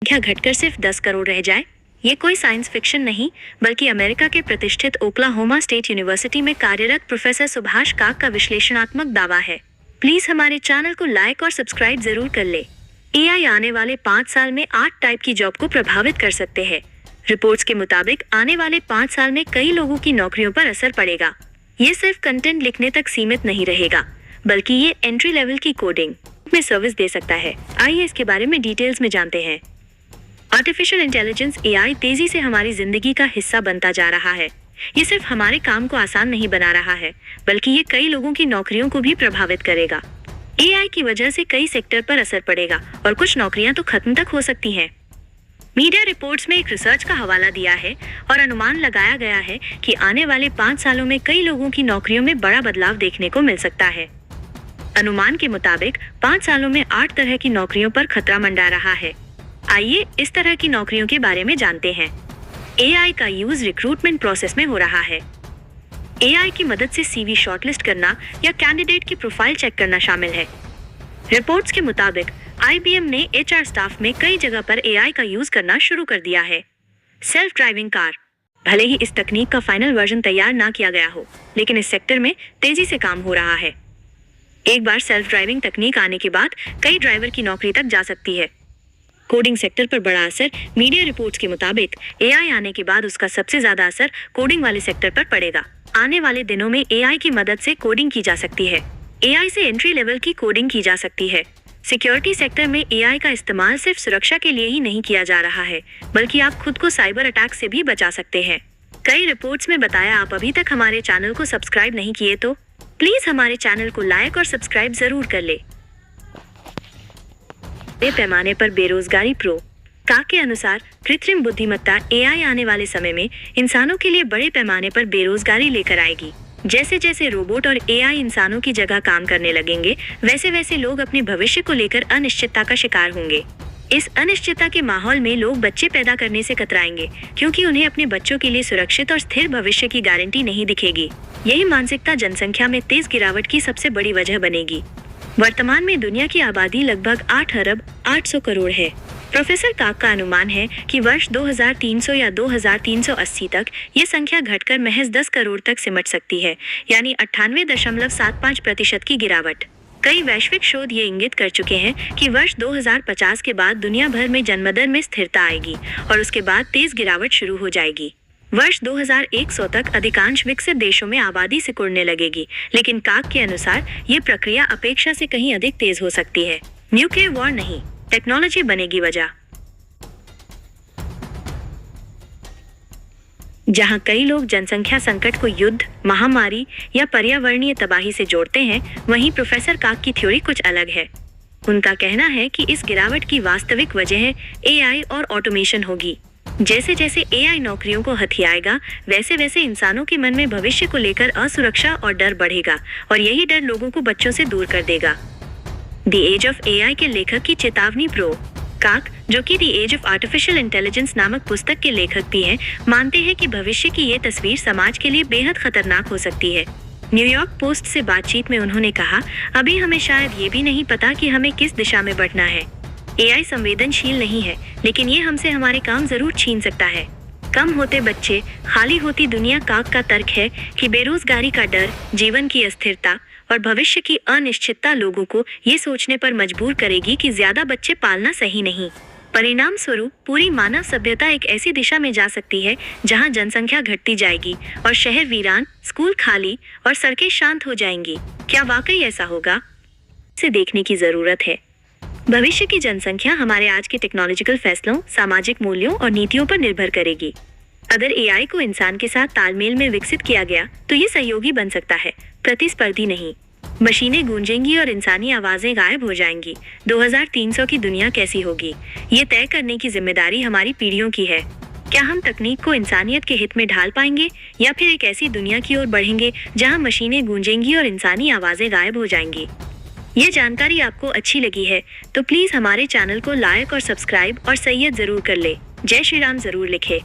क्या घटकर सिर्फ 10 करोड़ रह जाए? ये कोई साइंस फिक्शन नहीं, बल्कि अमेरिका के प्रतिष्ठित ओक्लाहोमा स्टेट यूनिवर्सिटी में कार्यरत प्रोफेसर सुभाष काक का विश्लेषणात्मक दावा है। प्लीज हमारे चैनल को लाइक और सब्सक्राइब जरूर कर ले। एआई आने वाले 5 साल में 8 टाइप की जॉब को प्रभावित कर सकते हैं। रिपोर्ट्स के मुताबिक आने वाले 5 साल में कई लोगों की नौकरियों पर असर पड़ेगा। ये सिर्फ कंटेंट लिखने तक सीमित नहीं रहेगा, बल्कि ये एंट्री लेवल की कोडिंग में सर्विस दे सकता है। आइए इसके बारे में डिटेल्स में जानते हैं। आर्टिफिशियल इंटेलिजेंस एआई तेजी से हमारी जिंदगी का हिस्सा बनता जा रहा है। ये सिर्फ हमारे काम को आसान नहीं बना रहा है, बल्कि ये कई लोगों की नौकरियों को भी प्रभावित करेगा। एआई की वजह से कई सेक्टर पर असर पड़ेगा और कुछ नौकरियां तो खत्म तक हो सकती हैं। मीडिया रिपोर्ट्स में एक रिसर्च का हवाला दिया है और अनुमान लगाया गया है कि आने वाले 5 सालों में कई लोगों की नौकरियों में बड़ा बदलाव देखने को मिल सकता है। अनुमान के मुताबिक 5 सालों में 8 तरह की नौकरियों पर खतरा मंडरा रहा है। आइए इस तरह की नौकरियों के बारे में जानते हैं। एआई का यूज रिक्रूटमेंट प्रोसेस में हो रहा है। एआई की मदद से सीवी शॉर्टलिस्ट करना या कैंडिडेट की प्रोफाइल चेक करना शामिल है। रिपोर्ट्स के मुताबिक आईबीएम ने एचआर स्टाफ में कई जगह पर एआई का यूज करना शुरू कर दिया है। सेल्फ ड्राइविंग कार, भले ही इस तकनीक का फाइनल वर्जन तैयार ना किया गया हो, लेकिन इस सेक्टर में तेजी से काम हो रहा है। एक बार सेल्फ ड्राइविंग तकनीक आने के बाद कई ड्राइवर की नौकरी तक जा सकती है। कोडिंग सेक्टर पर बड़ा असर, मीडिया रिपोर्ट्स के मुताबिक एआई आने के बाद उसका सबसे ज्यादा असर कोडिंग वाले सेक्टर पर पड़ेगा। आने वाले दिनों में एआई की मदद से कोडिंग की जा सकती है। एआई से एंट्री लेवल की कोडिंग की जा सकती है। सिक्योरिटी सेक्टर में एआई का इस्तेमाल सिर्फ सुरक्षा के लिए ही नहीं किया जा रहा है, बल्कि आप खुद को साइबर अटैक से भी बचा सकते हैं। कई रिपोर्ट्स में बताया, आप अभी तक हमारे चैनल को सब्सक्राइब नहीं किए तो प्लीज हमारे चैनल को लाइक और सब्सक्राइब जरूर कर ले। बड़े पैमाने पर बेरोजगारी, प्रो काक के अनुसार कृत्रिम बुद्धिमत्ता एआई आने वाले समय में इंसानों के लिए बड़े पैमाने पर बेरोजगारी लेकर आएगी। जैसे जैसे रोबोट और एआई इंसानों की जगह काम करने लगेंगे, वैसे वैसे लोग अपने भविष्य को लेकर अनिश्चितता का शिकार होंगे। इस अनिश्चितता के माहौल में लोग बच्चे पैदा करने से कतराएंगे, क्योंकि उन्हें अपने बच्चों के लिए सुरक्षित और स्थिर भविष्य की गारंटी नहीं दिखेगी। यही मानसिकता जनसंख्या में तेज गिरावट की सबसे बड़ी वजह बनेगी। वर्तमान में दुनिया की आबादी लगभग 8 अरब 800 करोड़ है। प्रोफेसर काक का अनुमान है कि वर्ष 2300 या 2380 तक ये संख्या घटकर महज 10 करोड़ तक सिमट सकती है, यानी 98.75% की गिरावट। कई वैश्विक शोध ये इंगित कर चुके हैं कि वर्ष 2050 के बाद दुनिया भर में जन्मदर में स्थिरता आएगी और उसके बाद तेज गिरावट शुरू हो जाएगी। वर्ष 2100 तक अधिकांश विकसित देशों में आबादी सिकुड़ने लगेगी, लेकिन काक के अनुसार ये प्रक्रिया अपेक्षा से कहीं अधिक तेज हो सकती है। न्यूक्लियर वॉर नहीं, टेक्नोलॉजी बनेगी वजह। जहां कई लोग जनसंख्या संकट को युद्ध, महामारी या पर्यावरणीय तबाही से जोड़ते हैं, वहीं प्रोफेसर काक की थ्योरी कुछ अलग है। उनका कहना है कि इस गिरावट की वास्तविक वजह एआई और ऑटोमेशन होगी। जैसे जैसे एआई नौकरियों को हथियाएगा, वैसे वैसे इंसानों के मन में भविष्य को लेकर असुरक्षा और डर बढ़ेगा, और यही डर लोगों को बच्चों से दूर कर देगा। द एज ऑफ एआई के लेखक की चेतावनी। प्रो काक, जो कि the age of artificial intelligence नामक पुस्तक के लेखक भी हैं, मानते हैं कि भविष्य की ये तस्वीर समाज के लिए बेहद खतरनाक हो सकती है। न्यूयॉर्क पोस्ट से बातचीत में उन्होंने कहा, अभी हमें शायद ये भी नहीं पता कि हमें किस दिशा में बढ़ना है। एआई संवेदनशील नहीं है, लेकिन ये हमसे हमारे काम जरूर छीन सकता है। कम होते बच्चे, खाली होती दुनिया। काक का तर्क है कि बेरोजगारी का डर, जीवन की अस्थिरता और भविष्य की अनिश्चितता लोगों को ये सोचने पर मजबूर करेगी कि ज्यादा बच्चे पालना सही नहीं। परिणाम स्वरूप पूरी मानव सभ्यता एक ऐसी दिशा में जा सकती है जहां जनसंख्या घटती जाएगी और शहर वीरान, स्कूल खाली और सड़कें शांत हो जाएंगी। क्या वाकई ऐसा होगा? इसे देखने की जरूरत है। भविष्य की जनसंख्या हमारे आज के टेक्नोलॉजिकल फैसलों, सामाजिक मूल्यों और नीतियों पर निर्भर करेगी। अगर एआई को इंसान के साथ तालमेल में विकसित किया गया तो ये सहयोगी बन सकता है, प्रतिस्पर्धी नहीं। मशीनें गूंजेंगी और इंसानी आवाजें गायब हो जाएंगी। 2300 की दुनिया कैसी होगी, ये तय करने की जिम्मेदारी हमारी पीढ़ियों की है। क्या हम तकनीक को इंसानियत के हित में ढाल पाएंगे, या फिर एक ऐसी दुनिया की ओर बढ़ेंगे जहां मशीनें गूंजेंगी और इंसानी आवाजें गायब हो जाएंगी? ये जानकारी आपको अच्छी लगी है तो प्लीज हमारे चैनल को लाइक और सब्सक्राइब और सैयद जरूर कर ले। जय श्री राम जरूर लिखे।